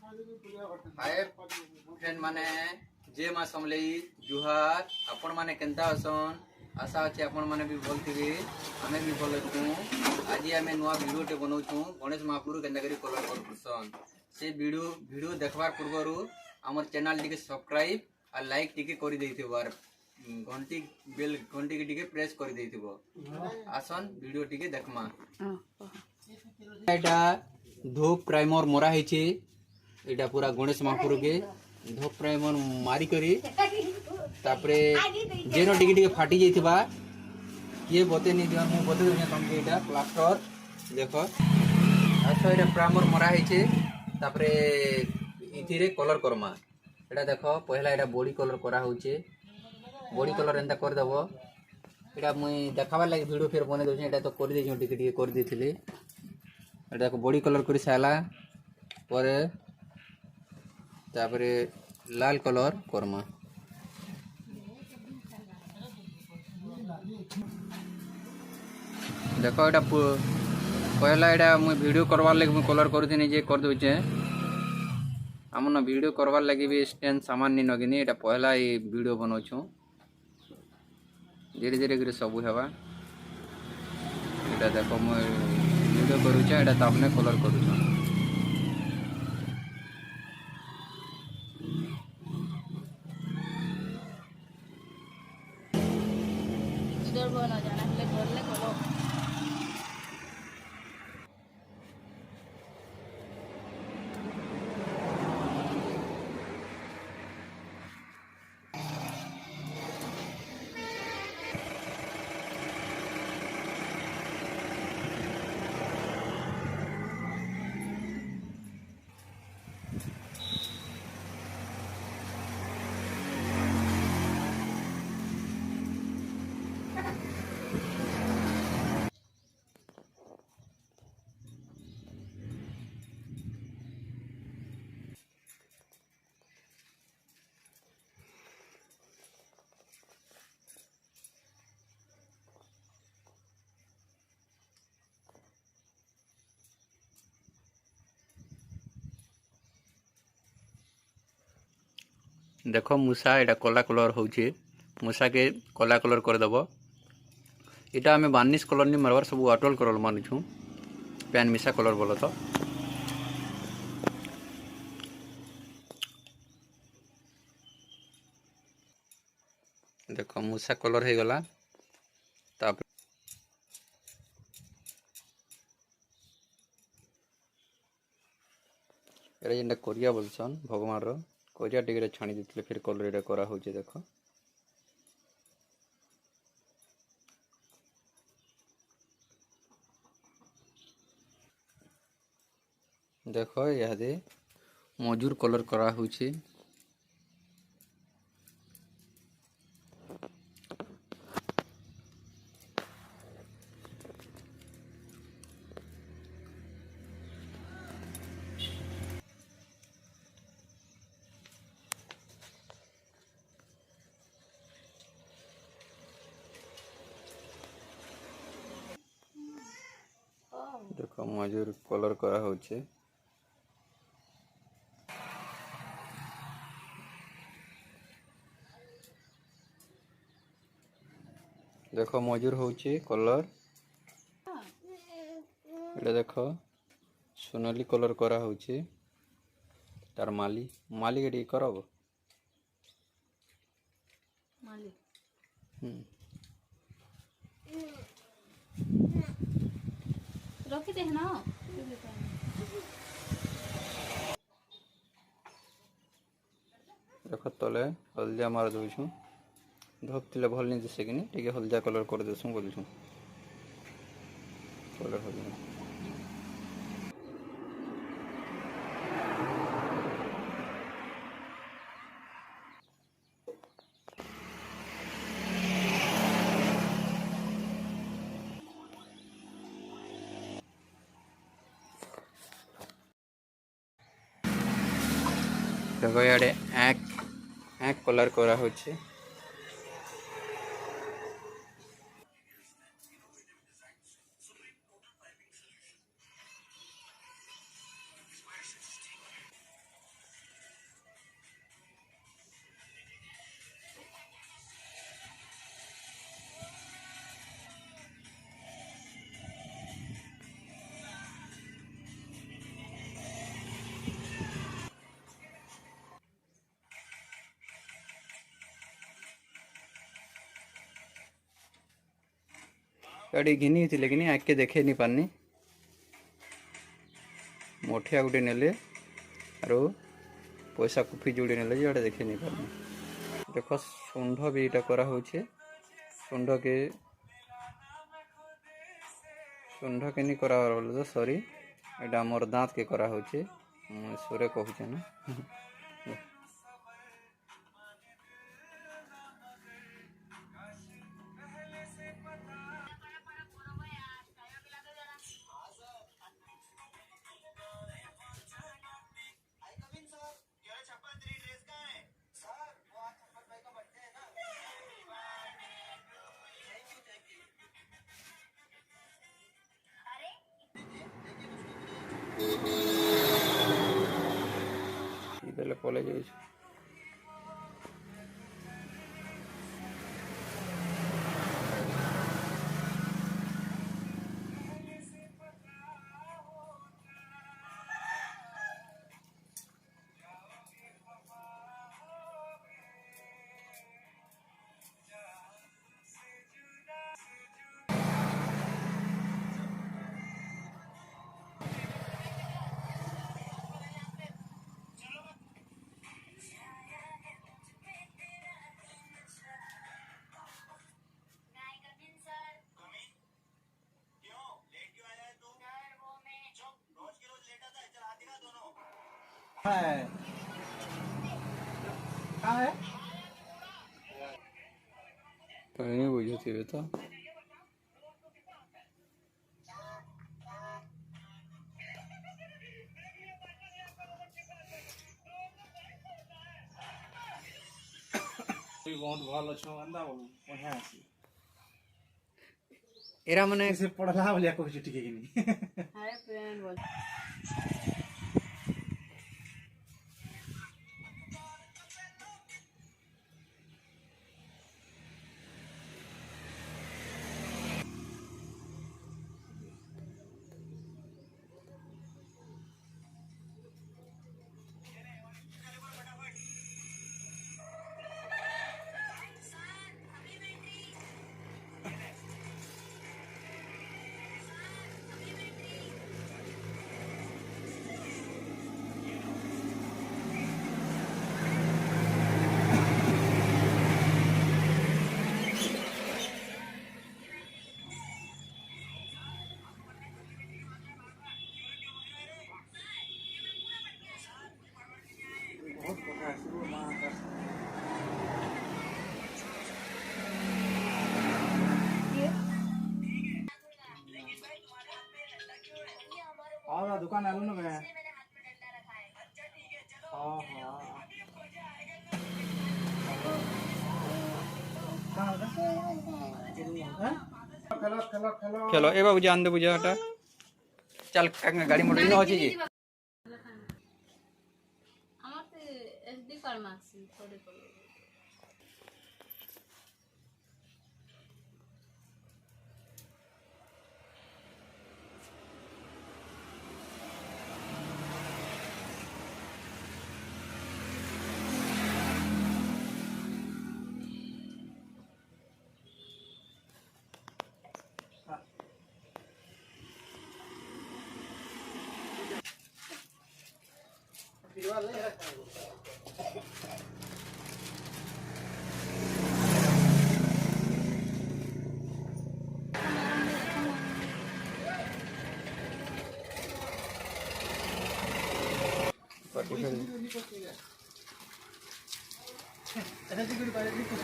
Hi friend माने जे मां समलेई जुहार आपण माने केंता असन आशा अछि आपण माने भी भल थिबे हमें भी भल छु। आज हमें नवा वीडियो टे बनाउछु गणेश महाप्रभु केंता करी कलर करछन से वीडियो देखबार पूर्वरु हमर चैनल टिके सब्सक्राइब और लाइक टिके करि देथिबो और घंटी बेल घंटी के टिके प्रेस करि देथिबो। आसन वीडियो टिके देखमा। एटा धूप प्राइमर मोरा हेछि एटा पूरा गणेश महाप्रभु के धूप प्राइमर मारी करी तापरे जेनो टिके टिके फाटी जाइथिबा ये बते नि दियन मु बते देने तुमके एटा प्लास्टर देखो अच्छा एटा प्राइमर मोरा हेछि तापरे इथिरे कलर करमा एटा देखो पहला एटा बॉडी कलर करा होचे बॉडी कलर एंता कर दबो एटा मुई देखाबा लागि वीडियो फेर बने दोछि एटा तो कर देछि टिके टिके कर देथिले एटा को बॉडी कलर करी साला पर तापरे लाल कलर करमा देखो एटा पहला एटा मुई वीडियो करवार लागि मुई कलर करथिनी जे कर दोचे हमन वीडियो करवार लागि भी स्टैंड सामान नि नगिनी एटा पहला ई वीडियो बनोछु धीरे धीरे करे सब हेबा एटा देखो मुई वीडियो करूचे एटा तापने कलर करूछु इधर बना जाना है घर ले करो देखो मूसा एटा कला कलर होचे मूसा के कला कलर कर दबो एटा हमें बार्निश कलर नि मारवार सब वाटल कलर मानुछु पैन मिसा कलर बोलो तो देखो मूसा कलर हे गला ताप एरा जेंटा कोरिया बोलछन भगवान रो कोरिया टिके छाणी दितले फिर कलर एटा करा होचे देखो देखो यादे मजूर कलर करा होचे देखो मजूर कलर करा होचे देखो मजूर होचे कलर एटा देखो सोनाली कलर करा होचे तार माली माली के करब माली रखी दे ना देखो तले हल्दिया मार दउछु धोपतिले भल नि दिसे किनी टिके हल्दिया कलर कर देसु बोलछु कलर हल्दिया देखो याडे आँख कलर करा होचे गाड़ी घिनी थी कि आके देखे नहीं पारनी मठिया गोटे नेले आरो पैसा कुफी जोड़ी नेले जे देखे नहीं पारनी देख सुंढ भी इटा करा होचे सुंढ के नहीं करा बोले तो सॉरी एटा मोर दांत के करा होचे सुरे कहूचे ना इधर कॉलेज है कहीं बुझे तो बहुत भल अच्छो अंदा बढ़िया अछि एरा माने से पढ़ला बोलिया कहै ठीक कि नहीं हाय फ्रेंड बोल बहुत बढ़िया शुरू मां का आओ दुकान आलू ना मैं हां हां खेलो चलो ए बाबू जान दे बुझा हटा चल गाड़ी मोटर इन होची जी আমার তো এসডি কার্ড মাগছি থোড়ে করে এটা কি করে বাইরে দিকে